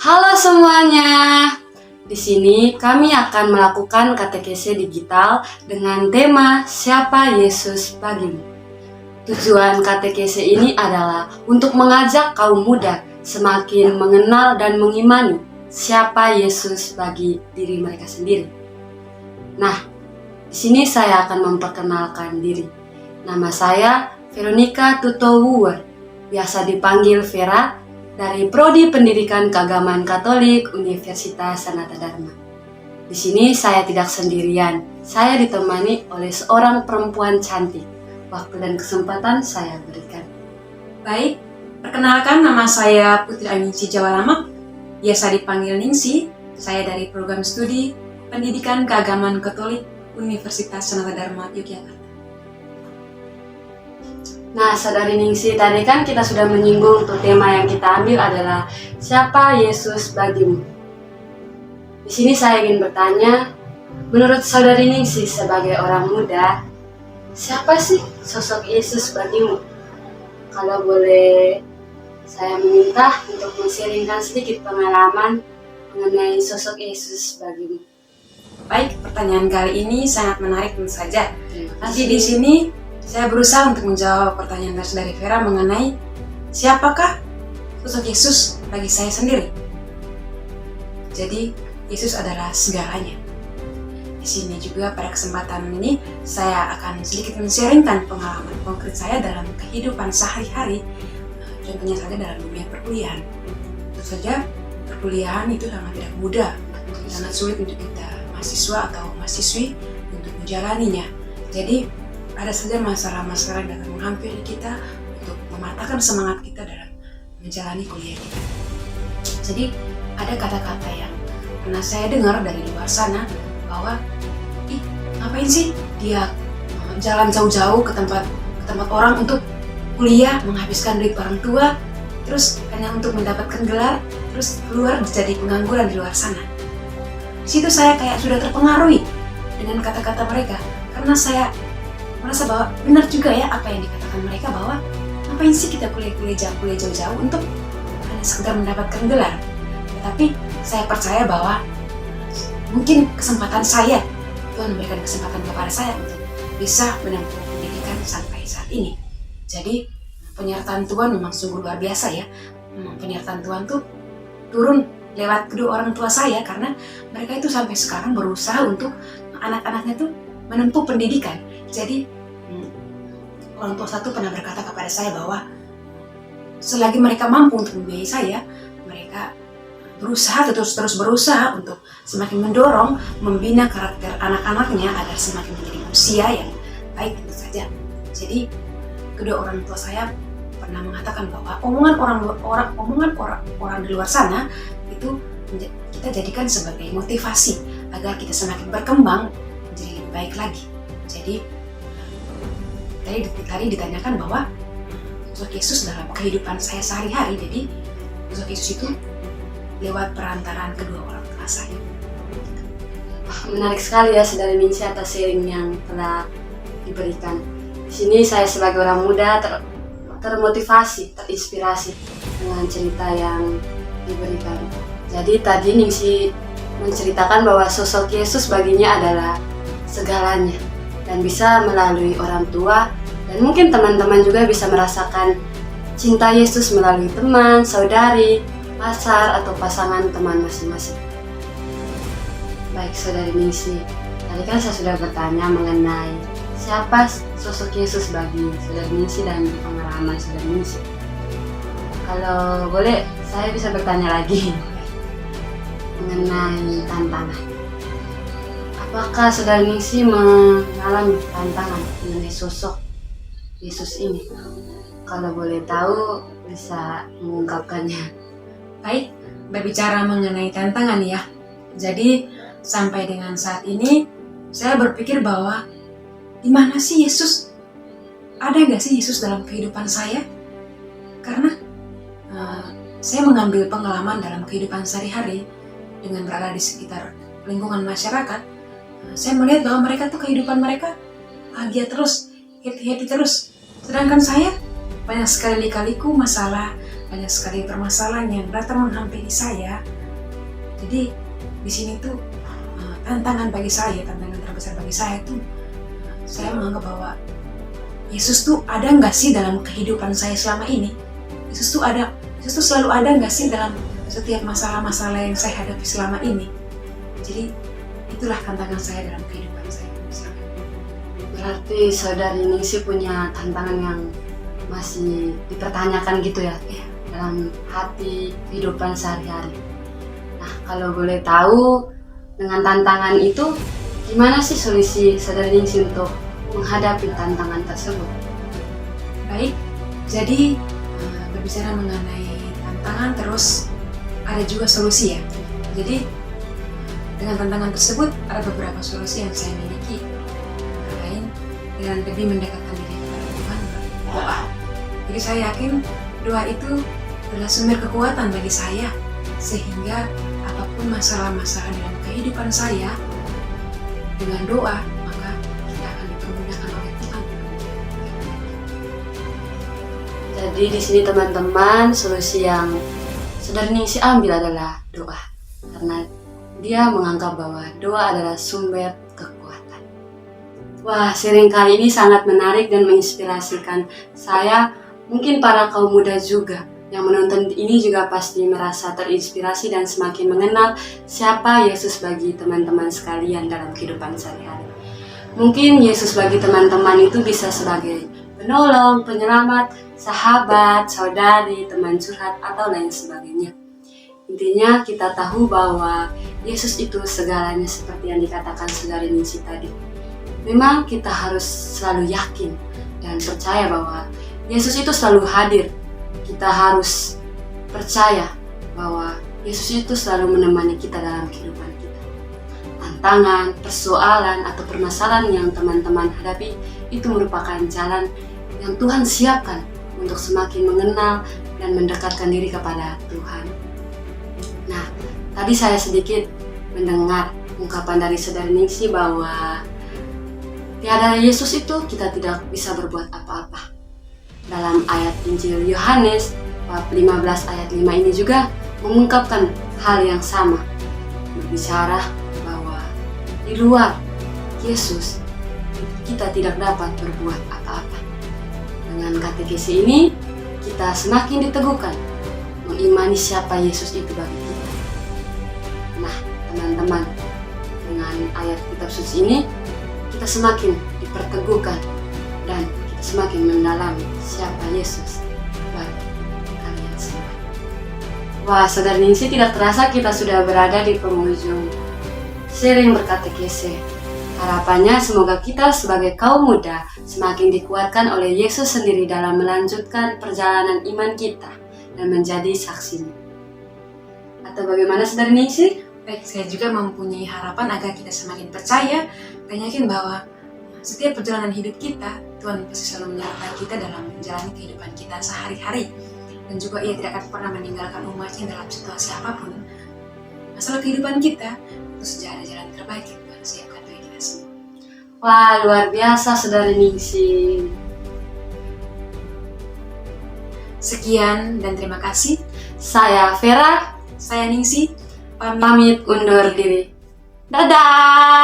Halo semuanya. Di sini kami akan melakukan katekese digital dengan tema Siapa Yesus Bagimu. Tujuan katekese ini adalah untuk mengajak kaum muda semakin mengenal dan mengimani siapa Yesus bagi diri mereka sendiri. Nah, di sini saya akan memperkenalkan diri. Nama saya Veronica Tutowuwer, biasa dipanggil Vera, dari Prodi Pendidikan Keagamaan Katolik Universitas Sanata Dharma. Di sini saya tidak sendirian, saya ditemani oleh seorang perempuan cantik. Waktu dan kesempatan saya berikan. Baik, perkenalkan nama saya Putri Aminci Jawalamak, biasa dipanggil Ningsi. Saya dari program studi Pendidikan Keagamaan Katolik Universitas Sanata Dharma Yogyakarta. Nah, Saudari Ningsi, tadi kan kita sudah menyinggung untuk tema yang kita ambil adalah siapa Yesus bagimu. Di sini saya ingin bertanya, menurut Saudari Ningsi sebagai orang muda, siapa sih sosok Yesus bagimu? Kalau boleh saya meminta untuk men-sharingkan sedikit pengalaman mengenai sosok Yesus bagimu. Baik, pertanyaan kali ini sangat menarik tentu saja. Terima Nanti kasih. di sini saya berusaha untuk menjawab pertanyaan dari Saudari Vera mengenai siapakah sosok Yesus bagi saya sendiri. Jadi, Yesus adalah segalanya. Di sini juga pada kesempatan ini saya akan sedikit men-sharingkan pengalaman konkret saya dalam kehidupan sehari-hari, contohnya saja dalam dunia perkuliahan. Tentu saja perkuliahan itu sangat tidak mudah, sangat sulit untuk kita mahasiswa atau mahasiswi untuk menjalaninya. Jadi ada saja masalah-masalah yang dapat menghampiri kita untuk mematahkan semangat kita dalam menjalani kuliah kita. Jadi ada kata-kata yang pernah saya dengar dari luar sana bahwa ngapain sih dia jalan jauh-jauh ke tempat orang untuk kuliah, menghabiskan duit orang tua, terus hanya untuk mendapatkan gelar, terus keluar jadi pengangguran di luar sana. Di situ saya kayak sudah terpengaruhi dengan kata-kata mereka, karena saya merasa bahwa benar juga ya apa yang dikatakan mereka, bahwa ngapain sih kita kuliah jauh-jauh untuk hanya sekedar mendapatkan gelar. Tetapi saya percaya bahwa mungkin kesempatan saya, Tuhan memberikan kesempatan kepada saya untuk bisa menempuh pendidikan sampai saat ini. Jadi penyertaan Tuhan memang sungguh luar biasa ya. Penyertaan Tuhan tuh turun lewat kedua orang tua saya, karena mereka itu sampai sekarang berusaha untuk anak-anaknya tuh menempuh pendidikan. Jadi orang tua satu pernah berkata kepada saya bahwa selagi mereka mampu untuk membiayai saya, mereka berusaha terus berusaha untuk semakin mendorong, membina karakter anak-anaknya agar semakin menjadi manusia yang baik tentu saja. Jadi kedua orang tua saya pernah mengatakan bahwa omongan orang di luar sana itu kita jadikan sebagai motivasi agar kita semakin berkembang menjadi lebih baik lagi. Jadi tadi ditanyakan bahwa sosok Yesus dalam kehidupan saya sehari-hari. Jadi sosok Yesus itu lewat perantaraan kedua orang tua saya. Menarik sekali ya Saudari Ningsi atas sharing yang telah diberikan. Di sini saya sebagai orang muda termotivasi, terinspirasi dengan cerita yang diberikan. Jadi tadi Ningsi menceritakan bahwa sosok Yesus baginya adalah segalanya dan bisa melalui orang tua, dan mungkin teman-teman juga bisa merasakan cinta Yesus melalui teman, saudari, pacar, atau pasangan teman masing-masing. Baik Saudari Ningsi, tadi kan saya sudah bertanya mengenai siapa sosok Yesus bagi Saudari Ningsi dan pengalaman Saudari Ningsi. Kalau boleh, saya bisa bertanya lagi mengenai tantangan. Apakah Saudari Ningsi mengalami tantangan mengenai sosok Yesus ini? Kalau boleh tahu, bisa mengungkapkannya. Baik, berbicara mengenai tantangan ya. Jadi sampai dengan saat ini saya berpikir bahwa di mana sih Yesus? Ada nggak sih Yesus dalam kehidupan saya? Karena saya mengambil pengalaman dalam kehidupan sehari-hari dengan berada di sekitar lingkungan masyarakat. Saya melihat bahwa mereka tuh kehidupan mereka bahagia terus, happy terus. Sedangkan saya banyak sekali lika-liku masalah, banyak sekali permasalahan yang datang menghampiri saya. Jadi di sini tuh tantangan terbesar bagi saya tuh, saya menganggap bahwa Yesus tuh ada nggak sih dalam kehidupan saya selama ini? Yesus tuh selalu ada nggak sih dalam setiap masalah-masalah yang saya hadapi selama ini? Jadi itulah tantangan saya dalam kehidupan saya selama ini. Berarti saudari Ningsih punya tantangan yang masih dipertanyakan gitu ya, dalam hati kehidupan sehari-hari. Nah, kalau boleh tahu, dengan tantangan itu, gimana sih solusi saudari Ningsih untuk menghadapi tantangan tersebut? Baik, jadi berbicara mengenai tantangan terus ada juga solusi ya. Jadi dengan tantangan tersebut ada beberapa solusi yang saya miliki terkait dengan lebih mendekatkan diri kepada Tuhan melalui doa. Jadi saya yakin doa itu adalah sumber kekuatan bagi saya, sehingga apapun masalah-masalah dalam kehidupan saya, dengan doa maka kita akan dipermudahkan oleh Tuhan. Jadi di sini teman-teman, solusi yang saudari Ningsih ambil adalah doa, karena dia menganggap bahwa doa adalah sumber kekuatan. Wah, sharing kali ini sangat menarik dan menginspirasikan saya. Mungkin para kaum muda juga yang menonton ini juga pasti merasa terinspirasi dan semakin mengenal siapa Yesus bagi teman-teman sekalian dalam kehidupan sehari-hari. Mungkin Yesus bagi teman-teman itu bisa sebagai penolong, penyelamat, sahabat, saudari, teman curhat, atau lain sebagainya. Intinya kita tahu bahwa Yesus itu segalanya seperti yang dikatakan saudari Ningsih tadi. Memang kita harus selalu yakin dan percaya bahwa Yesus itu selalu hadir. Kita harus percaya bahwa Yesus itu selalu menemani kita dalam kehidupan kita. Tantangan, persoalan, atau permasalahan yang teman-teman hadapi itu merupakan jalan yang Tuhan siapkan untuk semakin mengenal dan mendekatkan diri kepada Tuhan. Nah, tadi saya sedikit mendengar ungkapan dari saudari Ningsih bahwa tiada Yesus itu kita tidak bisa berbuat apa-apa. Dalam ayat Injil Yohanes bab 15 ayat 5 ini juga mengungkapkan hal yang sama, berbicara bahwa di luar Yesus kita tidak dapat berbuat apa-apa. Dengan katekesi ini kita semakin diteguhkan mengimani siapa Yesus itu bagi kita. Nah, teman-teman, dengan ayat kitab suci ini kita semakin diperteguhkan dan semakin mendalami siapa Yesus bagi kalian semua. Wah, saudari Ningsih, tidak terasa kita sudah berada di penghujung sharing berkatekese. Harapannya semoga kita sebagai kaum muda semakin dikuatkan oleh Yesus sendiri dalam melanjutkan perjalanan iman kita dan menjadi saksinya. Atau bagaimana saudari Ningsih? Baik, saya juga mempunyai harapan agar kita semakin percaya dan yakin bahwa setiap perjalanan hidup kita, Tuhan pasti selalu menyertai kita dalam menjalani kehidupan kita sehari-hari. Dan juga Ia tidak akan pernah meninggalkan umatnya dalam situasi apapun. Masalah kehidupan kita, terus ada jalan terbaik yang Tuhan siapkan bagi kita semua. Wah, luar biasa saudari Ningsih. Sekian dan terima kasih. Saya Vera, Saya Ningsih, pamit undur diri. Dadah!